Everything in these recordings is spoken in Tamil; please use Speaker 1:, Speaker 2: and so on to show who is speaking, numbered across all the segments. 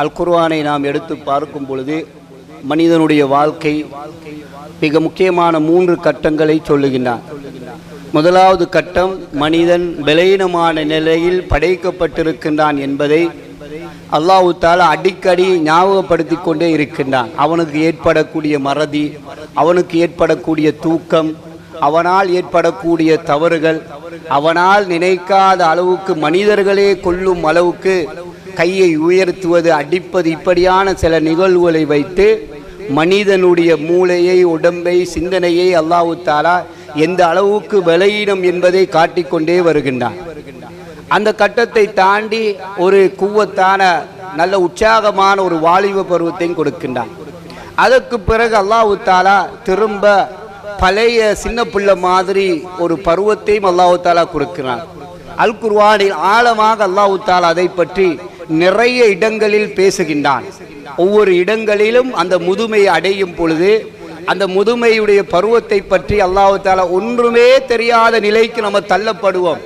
Speaker 1: அல் குர்ஆனை நாம் எடுத்து பார்க்கும் பொழுது மனிதனுடைய வாழ்க்கை மிக முக்கியமான 3 கட்டங்களை சொல்லுகின்றான். முதலாவது கட்டம், மனிதன் பலவீனமான நிலையில் படைக்கப்பட்டிருக்கின்றான் என்பதை அல்லாஹ் தஆலா அடிக்கடி ஞாபகப்படுத்தி கொண்டே இருக்கின்றான். அவனுக்கு ஏற்படக்கூடிய மறதி, அவனுக்கு ஏற்படக்கூடிய தூக்கம், அவனால் ஏற்படக்கூடிய தவறுகள், அவனால் நினைக்காத அளவுக்கு மனிதர்களே கொல்லும் அளவுக்கு கையை உயர்த்துவது, அடிப்பது, இப்படியான சில நிகழ்வுகளை வைத்து மனிதனுடைய மூளையை, உடம்பை, சிந்தனையை அல்லாஹ் தஆலா எந்த அளவுக்கு பலவீனம் என்பதை காட்டிக்கொண்டே வருகின்றான். அந்த கட்டத்தை தாண்டி ஒரு குவத்தான நல்ல உற்சாகமான ஒரு வாலிப பருவத்தையும் கொடுக்கின்றான். அதற்கு பிறகு அல்லாஹ் தஆலா திரும்ப பழைய சின்ன பிள்ளை மாதிரி ஒரு பருவத்தையும் அல்லாஹ் தஆலா கொடுக்கிறான். அல் குர்ஆனில் ஆழமாக அல்லாஹ் தஆலா அதை பற்றி நிறைய இடங்களில் பேசுகின்றான். ஒவ்வொரு இடங்களிலும் அந்த முதுமை அடையும் பொழுது அந்த முதுமையுடைய பருவத்தை பற்றி அல்லாஹ் தஆலா ஒன்றுமே தெரியாத நிலைக்கு நம்ம தள்ளப்படுவோம்.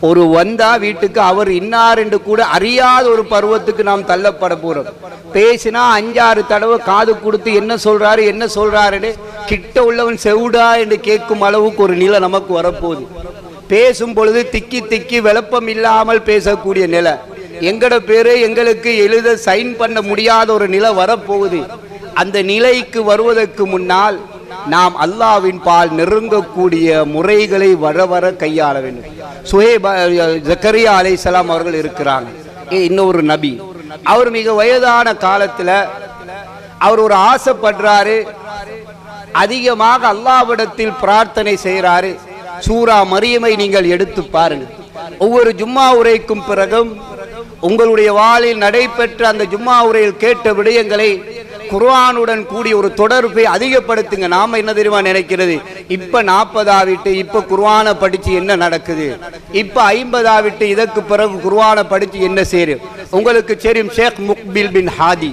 Speaker 1: ஒரு வந்தா வீட்டுக்கு அவர் இன்னார் என்று கூட அறியாத ஒரு பருவத்துக்கு நாம் தள்ளப்பட போறோம். பேசினா 5-6 தடவை காது கொடுத்து என்ன சொல்றாரு கிட்ட உள்ளவன் செவுடா என்று கேட்கும் அளவுக்கு ஒரு நிலை நமக்கு வரப்போகுது. பேசும் பொழுது திக்கி திக்கி விளப்பம் இல்லாமல் பேசக்கூடிய நிலை, எங்கட பேரு எங்களுக்கு எழுத சைன் பண்ண முடியாத ஒரு நிலை வரப்போகுது. அந்த நிலைக்கு வருவதற்கு முன்னால் நாம் அல்லாஹ்வின் பால் நெருங்கக்கூடிய முறைகளை வர வர கையாள வேண்டும். ஜக்கரியா அலைஹிஸ்ஸலாம் அவர்கள் இருக்கிறாங்க, இன்னொரு நபி. அவர் மிக வயதான காலத்துல அவர் ஒரு ஆசைப்படுறாரு, அதிகமாக அல்லாஹ்விடத்தில் பிரார்த்தனை செய்கிறாரு. சூரா மரியமை நீங்கள் எடுத்து பாருங்க. ஒவ்வொரு ஜும்மா உரைக்கும் பிறகும் உங்களுடைய வாளில் நடைபெற்ற அந்த ஜும்மா உரையில் கேட்ட விடயங்களை குர்ஆனுடன் கூடிய ஒரு தொடர்பை அதிகப்படுத்துங்க. நாம என்ன தெரியுமா நினைக்கிறது, இப்ப 40 ஆவிட்டு இப்ப குர்ஆனை படிச்சு என்ன நடக்குது, இப்ப 50 ஆவிட்டு இதற்கு பிறகு குர்ஆனை படிச்சு என்ன செய்யும். உங்களுக்கு தெரியும், ஷேக் முக்பில் பின் ஹாதி,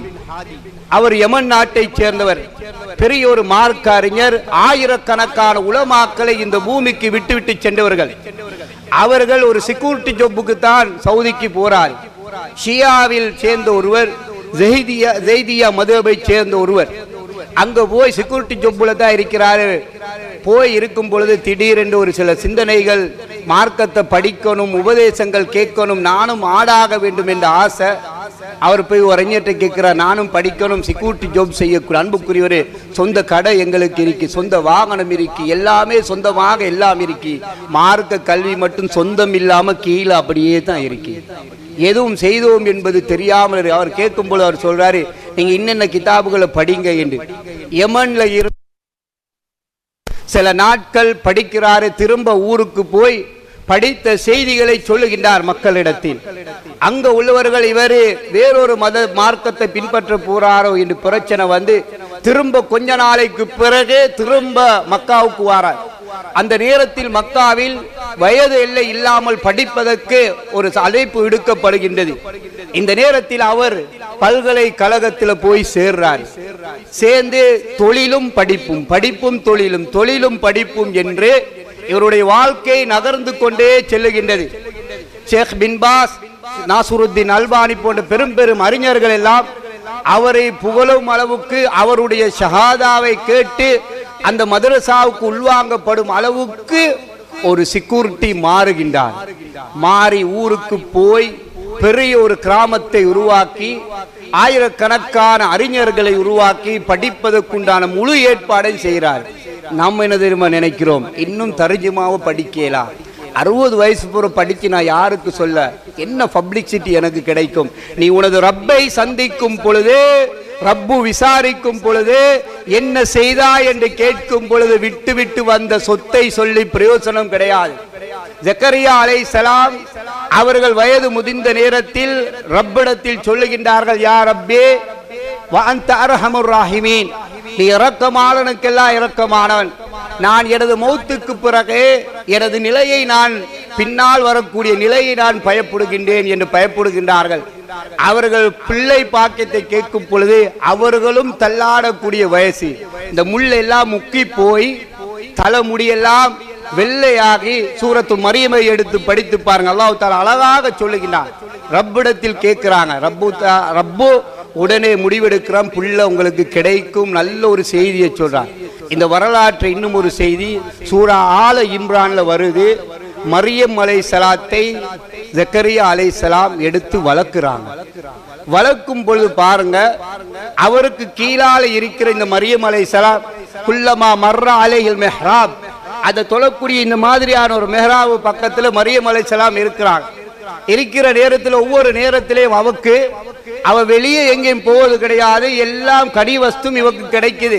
Speaker 1: அவர் யமன் நாட்டை சேர்ந்தவர், பெரிய ஒரு மார்க்க அறிஞர், ஆயிரக்கணக்கான உலமாக்களை இந்த பூமிக்கு விட்டு சென்றவர்கள். அவர்கள் ஒரு செக்யூரிட்டி ஜொப்புக்கு தான் சவுதிக்கு போறார். ஷியாவில் சேர்ந்த ஒருவர், ஜெய்தியா மதுஹபை சேர்ந்த ஒருவர் அங்க போய் செக்யூரிட்டி ஜொப்புல தான் இருக்கிறாரு. போய் இருக்கும் பொழுது திடீரென்று ஒரு சில சிந்தனைகள், மார்க்கத்தை படிக்கணும், உபதேசங்கள் கேட்கணும், நானும் ஆடாக வேண்டும் என்ற ஆசை. அவர் போய் ஒரு அறிஞர்கிட்ட கேட்கிறார், நானும் படிக்கணும், செக்யூரிட்டி ஜாப் செய்யக்கூடிய. அன்புக்குரியவரே, சொந்த கடை எங்களுக்கு இருக்கு, சொந்த வாகனம் இருக்கு, எல்லாமே சொந்தமாக எல்லாம் இருக்கு. மார்க்க கல்வி மட்டும் சொந்தம் இல்லாம கீழே அப்படியே தான் இருக்கு. எதுவும் செய்தோம் என்பது தெரியாமல் அவர் கேட்கும்போது அவர் சொல்றாரு, நீங்க இன்னென்ன கிதாபுகளை படிங்க என்று. யமன்ல இருந்து சில நாட்கள் படிக்கிறாரு. திரும்ப ஊருக்கு போய் படித்த செய்திகளை சொல்லுகின்றார் மக்களிடத்தில். அங்க உள்ளவர்கள் இவரு வேறொரு மத மார்க்கத்தை பின்பற்ற போறாரோ என்று பிரச்சனை வந்து திரும்ப கொஞ்ச நாளைக்கு பிறகு திரும்ப மக்காவுக்கு வாரார். அந்த நேரத்தில் மக்காவில் வயது எல்லை இல்லாமல் படிப்பதற்கு ஒரு அழைப்பு விடுக்கப்படுகின்றது. இந்த நேரத்தில் அவர் பல்கலைக்கழகத்தில் போய் சேர்றார். சேர்ந்து தொழிலும் படிப்பும், படிப்பும் தொழிலும், தொழிலும் படிப்பும் என்று இவருடைய வாழ்க்கை நகர்ந்து கொண்டே செல்லுகின்றது. ஷேக் பின் பாஸ், நாசருத்தீன் அல்பானி போன்ற பெரும் பெரும் அறிஞர்கள் எல்லாம் அவரை புகழும் அளவுக்கு, அவருடைய ஷஹாதாவை கேட்டு அந்த மதரசாவுக்கு உள்வாங்கப்படும் அளவுக்கு ஒரு செக்யூரிட்டி மாறுகின்றார். மாறி ஊருக்கு போய் பெரிய ஒரு கிராமத்தை உருவாக்கி ஆயிரக்கணக்கான அறிஞர்களை உருவாக்கி படிப்பதற்குண்டான முழு ஏற்பாடை செய்கிறார். நாம் என்ன தெரியுமா நினைக்கிறோம், இன்னும் தர்ஜுமாவை படிக்கலாம், 60 வயசு பூரா படிச்சு நான் யாருக்கு சொல்ல, என்ன பப்ளிசிட்டி எனக்கு கிடைக்கும். நீ உனது ரப்பை சந்திக்கும் பொழுது, ரப்பு விசாரிக்கும் பொழுது, என்ன செய்தாய் என்று கேட்கும் பொழுது விட்டு விட்டு வந்த சொத்தை சொல்லி பிரயோசனம் கிடையாது. ஜக்கரியா அலைஹிஸ்ஸலாம் அவர்கள் வயது முதிர்ந்த நேரத்தில் ரப்பிடத்தில் சொல்லுகின்றார்கள், யா ரப்பே வ அன்த அர்ஹமுர் ராஹிமீன், நீ இரக்கமானவனுக்கெல்லாம் இரக்கமானவன். நான் எனது மௌத்துக்கு பிறகு எனது நிலையை, நான் பின்னால் வரக்கூடிய நிலையை நான் பயப்படுகின்றேன் என்று பயப்படுகின்றார்கள். அவர்கள் பிள்ளை பாக்கியத்தை கேட்கும் பொழுது அவர்களும் தள்ளாடக்கூடிய வயசு. இந்த முள்ளெல்லாம் முக்கி போய் தலைமுடியெல்லாம் வெள்ளையாகி சூரத்து மரியமை எடுத்து படித்து பாருங்க. அல்லாஹ் தஆலா அழகாக சொல்லுகின்றான். ரப்பிடத்தில் கேட்கிறாங்க. ரப்பு உடனே முடிவெடுக்கிறான், புள்ள உங்களுக்கு கிடைக்கும், நல்ல ஒரு செய்தியை சொல்றான். இந்த வரலாற்று இன்னும் ஒரு செய்தி சூரா ஆல இம்ரான்ல வருது. மரியம் அலைஹிஸ்ஸலாத்தை ஜக்கரியா அலைஹிஸ்ஸலாம் எடுத்து வளர்க்கிறாங்க. வளர்க்கும் பொழுது பாருங்க, அவருக்கு கீழால இருக்கிற இந்த மரியம் அலைஹிஸ்ஸலாம் குல்லமா மர்ரா அலைஹில் மெஹ்ராப், அதை தொழக்கூடிய இந்த மாதிரியான ஒரு மெஹ்ராப் பக்கத்துல மரியம் அலைஹிஸ்ஸலாம் இருக்கிறாங்க. இருக்கிற நேரத்தில் ஒவ்வொரு நேரத்திலேயும் அவ வெளியே எங்கேயும் போவது கிடையாது, எல்லாம் கனிவஸ்தும் இவக்கு கிடைக்குது.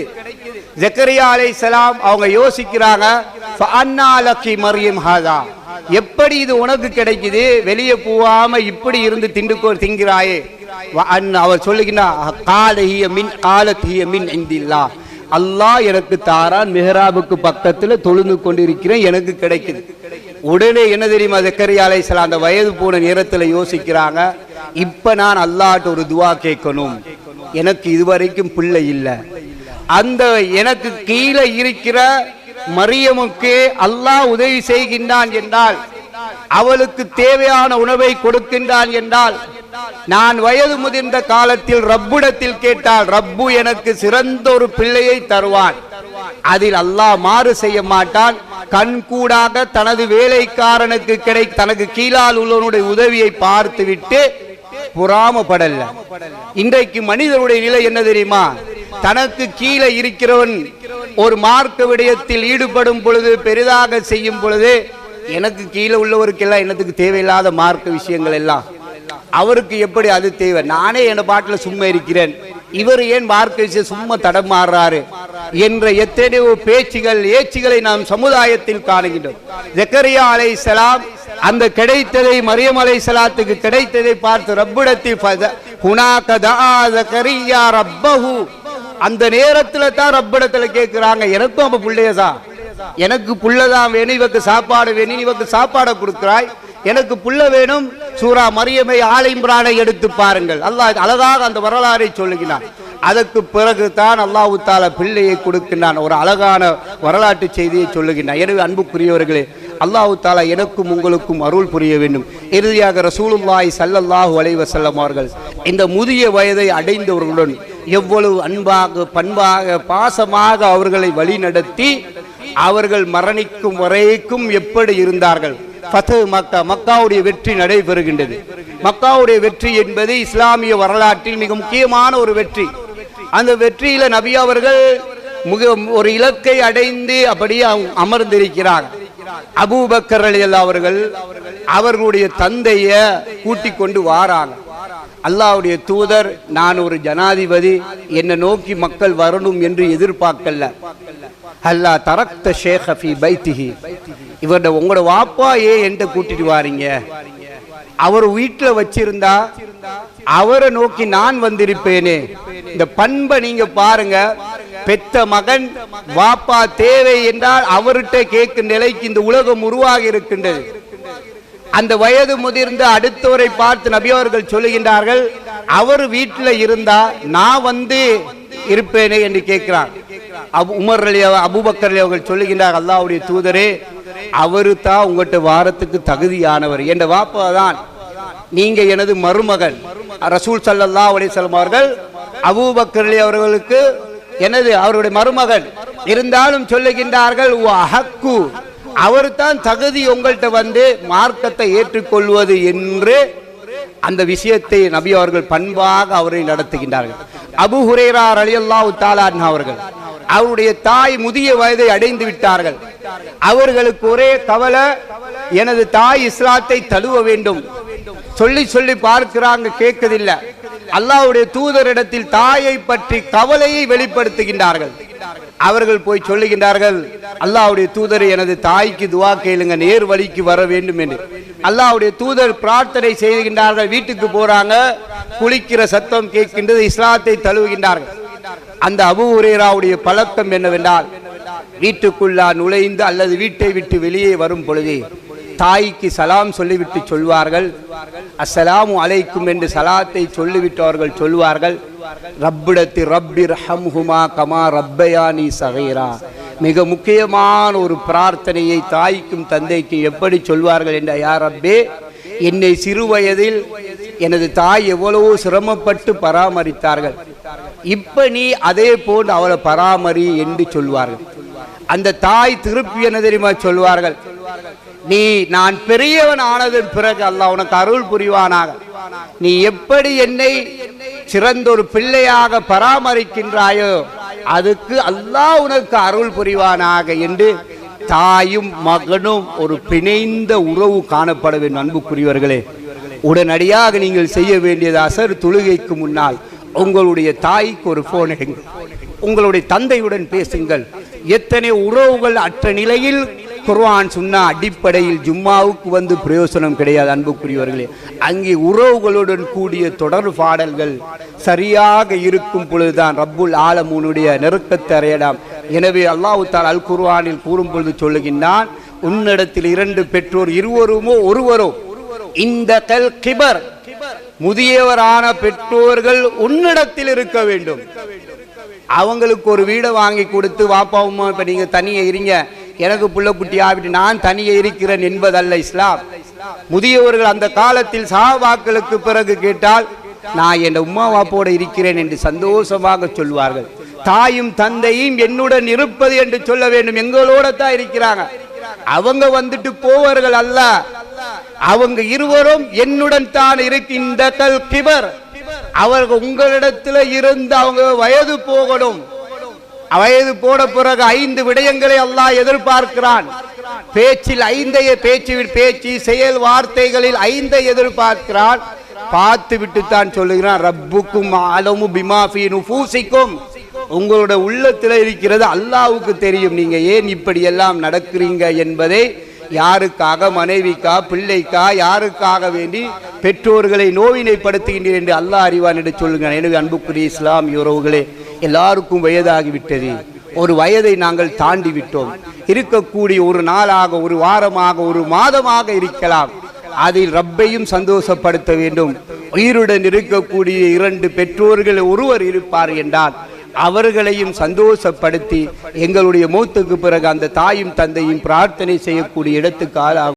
Speaker 1: ஜக்கரியா அலைஹிஸ்ஸலாம் அவங்க யோசிக்கிறாங்க, ஃபஅன்னா லகி மரியம் ஹாதா, எப்படி இது உனக்கு கிடைக்குது, வெளியே போகாம இப்படி இருந்து திங்கிறாயே. அவர் சொல்லுகிறார், காலத் ஹிய மின் இந்தில்லாஹ், அல்லாஹ் எனக்கு தாரான், மெஹ்ராபுக்கு பக்கத்துல தொழுந்து கொண்டிருக்கிறேன், எனக்கு கிடைக்குது. உடனே என்ன தெரியுமா, ஜக்கரியா அலைஹிஸ்ஸலாம் அந்த வயது போன நேரத்துல யோசிக்கிறாங்க, இப்ப நான் அல்லாஹ்ட்ட ஒரு துவா கேட்கணும், எனக்கு இதுவரைக்கும் பிள்ளை இல்லை, அந்த எனக்கு கீழே இருக்கிற மரியமுக்கு அல்லாஹ் உதவி செய்கின்றான் என்றால், அவளுக்கு தேவையான உணவை கொடுக்கின்றான் என்றால், நான் வயது முதிர்ந்த காலத்தில் ரப்பிடத்தில் கேட்டால் ரப்பு எனக்கு சிறந்த ஒரு பிள்ளையை தருவான், அதில் அல்லாஹ் மாறு செய்ய மாட்டான். கண்கூடாக தனது வேலைக்காரனுக்கு தனக்கு கீழால் உள்ளவனுடைய உதவியை பார்த்து விட்டு பொறாமப்படல. இன்றைக்கு மனிதனுடைய நிலை என்ன தெரியுமா, தனக்கு கீழே இருக்கிறவன் ஒரு மார்க்க விடயத்தில் ஈடுபடும் பொழுது, பெரிதாக செய்யும் பொழுது, எனக்கு கீழே உள்ளவருக்கெல்லாம் என்னத்துக்கு தேவையில்லாத மார்க்க விஷயங்கள் எல்லாம் அவருக்கு எப்படி அது தேவை, நானே என் பாட்டில் சும்மா இருக்கிறேன், இவர் ஏன் மார்க்க விஷயம் சும்மா தடமாறுறாரு என்ற எத்தனையோ பேச்சுகள் ஏச்சுகளை நாம் சமுதாயத்தில் காணுகின்றோம். ஜக்கரியா அலைஹிஸ்ஸலாம் அந்த கிடைத்ததை, மரியம் அலைஹிஸ்ஸலாத்துக்கு கிடைத்ததை பார்த்து ரப்பிடத்தில் அந்த நேரத்துல தான் ரப்பிடத்துல கேட்கிறாங்க, எனக்கும் அப்ப பிள்ளையதான், எனக்கு புள்ளதான் வேணும், இவக்கு சாப்பாடு வேணும், இவக்கு சாப்பாடை கொடுக்கிறாய், எனக்கு புள்ள வேணும். சூரா மரியமை ஆல இம்ரானை எடுத்து பாருங்கள், அல்லாஹ் அழகாக அந்த வரலாறை சொல்லுகிறான். அதற்கு பிறகு தான் அல்லாஹ் தஆலா பிள்ளையை கொடுக்கின்றான். ஒரு அழகான வரலாற்று செய்தியை சொல்லுகின்றான். எனவே அன்புக்குரியவர்களே, அல்லாஹ் தஆலா எனக்கும் உங்களுக்கும் அருள் புரிய வேண்டும். இறுதியாக ரசூலுல்லாஹி ஸல்லல்லாஹு அலைஹி வஸல்லம் அவர்கள் இந்த முதிய வயதை அடைந்தவர்களுடன் எவ்வளவு அன்பாக, பண்பாக, பாசமாக அவர்களை வழிநடத்தி அவர்கள் மரணிக்கும் வரைக்கும் எப்படி இருந்தார்கள். மக்காவுடைய வெற்றி நடைபெறுகின்றது. மக்காவுடைய வெற்றி என்பது இஸ்லாமிய வரலாற்றில் மிக முக்கியமான ஒரு வெற்றி. அந்த வெற்றியில நபி அவர்கள் ஒரு இலக்கை அடைந்து அப்படியே அமர்ந்திருக்கிறார். அபூபக்கர் ரலியல்லாஹு அவர்கள் அவர்களுடைய தந்தைய கூட்டிக் கொண்டு வாராங்க. அல்லாஹ்வுடைய தூதர், நான் ஒரு ஜனாதிபதி, என்னை நோக்கி மக்கள் வரணும் என்று எதிர்பார்க்கல. அல்லா தரக்த ஷேഖ ஃபீ பைத்திஹி, இவரோட உங்களோட வாப்பா ஏன் என்கிட்ட கூட்டிட்டு வாரீங்க, அவர் வீட்டில் வச்சிருந்தா அவரை நோக்கி நான் வந்திருப்பேனே. இந்த பண்பை நீங்க பாருங்க, பெத்த மகன் வாப்பா தேவை என்றால் அவர்கிட்ட கேட்கும் நிலைக்கு இந்த உலகம் உருவாகி இருக்கின்றது. அந்த வயது முதிர்ந்த அடுத்தவரை பார்த்து நபி அவர்கள் சொல்லுகின்றார்கள், அவர் வீட்டில் இருந்தா நான் வந்து இருப்பேனே என்று கேட்கிறார். உமர் அபூபக்கர் அவர்கள் சொல்லுகின்றார், அல்லாஹ்வுடைய தூதரே, அவரு தான் உங்கள்கிட்ட வாரத்துக்கு தகுதியானவர், என்ற வாப்பா தான், நீங்க எனது மருமகன். ரசூல் ஸல்லல்லாஹு அலைஹி வஸல்லம் அவர்கள் அபூபக்கர் அவர்களுக்கு எனது அவருடைய மருமகன் இருந்தாலும் சொல்லுகின்றார்கள், அவர் தான் தகுதி உங்கள்கிட்ட வந்து மார்க்கத்தை ஏற்றுக்கொள்வது என்று அந்த விஷயத்தை நபி அவர்கள் பண்பாக அவரை நடத்துகின்றார்கள். அபூ ஹுரைரா ரலியல்லாஹு தஆலா அன்ஹு அவர்கள், அவருடைய தாய் முதிய வயதை அடைந்து விட்டார்கள். அவர்களுக்கு ஒரே கவலை, எனது தாய் இஸ்லாத்தை தழுவ வேண்டும். சொல்லி சொல்லி பார்க்கிறாங்க, கேட்கதில்லை. அல்லாஹ்வுடைய தூதரிடத்தில் தாயை பற்றி கவலையை வெளிப்படுத்துகின்றார்கள். அவர்கள் போய் சொல்லுகின்றார்கள், அல்லாஹ்வுடைய தூதரை, எனது தாய்க்கு துவா கேளுங்க, நேர் வழிக்கு வர வேண்டும் என்று. அல்லாஹ்வுடைய தூதர் பிரார்த்தனை செய்கின்றார்கள். வீட்டுக்கு போறாங்க, குளிக்கிற சத்தம் கேட்கின்றது, இஸ்லாத்தை தழுவுகின்றார்கள். அந்த அபூ ஹுரைராவுடைய பழக்கம் என்னவென்றால், வீட்டுக்குள்ளா நுழைந்து அல்லது வீட்டை விட்டு வெளியே வரும் பொழுது தாய்க்கு சலாம் சொல்லிவிட்டு சொல்வார்கள், அஸ்ஸலாமு அலைக்கும் என்று சலாத்தை சொல்லிவிட்டு அவர்கள் சொல்வார்கள், ரப்பிடத்தி ரப்பிர் ஹம்ஹுமா கமா ரப்பயானி சகீரா. மிக முக்கியமான ஒரு பிரார்த்தனையை தாய்க்கும் தந்தைக்கும் எப்படி சொல்வார்கள் என்ற, யா ரப்பே, என்னை சிறு வயதில் எனது தாய் எவ்வளவோ சிரமப்பட்டு பராமரித்தார்கள், இப்ப நீ அதே போன்று அவளை பராமரி என்று சொல்வார்கள். அந்த தாய் திருப்பி என்ன தெரியுமா சொல்வார்கள், நீ நான் பெரியவன் ஆனதன் பிறகு அல்லாஹ் உனக்கு அருள் புரிவானாக, நீ எப்படி என்னை சிறந்த ஒரு பிள்ளையாக பராமரிக்கின்றாயோ அதுக்கு அல்லாஹ் உனக்கு அருள் புரிவானாக என்று தாயும் மகனும் ஒரு பிணைந்த உறவு காணப்பட வேண்டும். அன்புக்குரியவர்களே, உடனடியாக நீங்கள் செய்ய வேண்டியது அசர் தொழுகைக்கு முன்னால் உங்களுடைய தாய்க்கு ஒரு போன் எடுங்கள், உங்களுடைய தந்தையுடன் பேசுங்கள். எத்தனை உறவுகள் அற்ற நிலையில் குர்ஆன் சுன்னா அடிப்படையில் ஜும்மாவுக்கு வந்து பிரயோசனம் கிடையாது. அன்புக்குரியவர்களே, அங்கே உறவுகளுடன் கூடிய தொடர் பாடல்கள் சரியாக இருக்கும் பொழுதுதான் ரப்புல் ஆலமீனுடைய நெருக்கத்தை அடையலாம். எனவே அல்லாஹ் தஆலா அல் குர்ஆனில் கூறும் பொழுது சொல்லுகின்றான், உன்னிடத்தில் 2 பெற்றோர் இருவருமோ ஒருவரோ இந்த கல் கிபர் முதியவரான பெற்றோர்கள் உன்னிடத்தில் இருக்க வேண்டும். அவங்களுக்கு ஒரு வீடை வாங்கி கொடுத்து வாப்பாவுமா இப்ப நீங்க தனியே இருங்க, எனக்கு புள்ள குட்டி ஆகிட்டு நான் தனியே இருக்கிறேன் என்பதல்ல இஸ்லாம். முதியவர்கள் அந்த காலத்தில் சஹாபாக்களுக்கு பிறகு கேட்டால் நான் என் உம்மா வாப்போட இருக்கிறேன் என்று சந்தோஷமாக சொல்வார்கள். தாயும் தந்தையும் என்னுடன் இருப்பது என்று சொல்ல வேண்டும், எங்களோட தான் இருக்கிறாங்க, அவங்க வந்துட்டு போவார்கள் அல்ல, அவங்க இருவரும் என்னுடன் தான் இருக்கின்ற கல் கிபர். அவர்கள் உங்களிடத்துல இருந்து அவங்க வயது போகணும். வயது போன பிறகு 5 விடயங்களை அல்லாஹ் எதிர்பார்க்கிறான். பேச்சில் 5 பேச்சு செயல் வார்த்தைகளில் 5 எதிர்பார்க்கிறான். பார்த்து விட்டு தான் சொல்லுகிறான், ரப்புக்கும் அலமு பிமா ஃபீ நுஃபூசிக்கும், உங்களோட உள்ளத்தில் இருக்கிறது அல்லாஹ்வுக்கு தெரியும், நீங்க ஏன் இப்படி எல்லாம் நடக்கிறீங்க என்பதை. யாருக்காக? மனைவிக்கா, பிள்ளைக்கா, யாருக்காக வேண்டி பெற்றோர்களை நோவினைப்படுத்துகின்றேன் என்று அல்லாஹ் அறிவான் என்று சொல்லுங்க. எனவே அன்புக்குரிய இஸ்லாமிய உறவுகளே, எல்லாருக்கும் வயதாகிவிட்டது, ஒரு வயதை நாங்கள் தாண்டி விட்டோம். இருக்கக்கூடிய ஒரு நாளாக, ஒரு வாரமாக, ஒரு மாதமாக இருக்கலாம், அதில் ரப்பையும் சந்தோஷப்படுத்த வேண்டும். உயிருடன் இருக்கக்கூடிய 2 பெற்றோர்கள் ஒருவர் இருப்பார் என்றால் அவர்களையும் சந்தோஷப்படுத்தி எங்களுடைய மௌத்துக்கு பிறகு அந்த தாயும் தந்தையும் பிரார்த்தனை செய்யக்கூடிய இடத்துக்கு ஆளாகும்.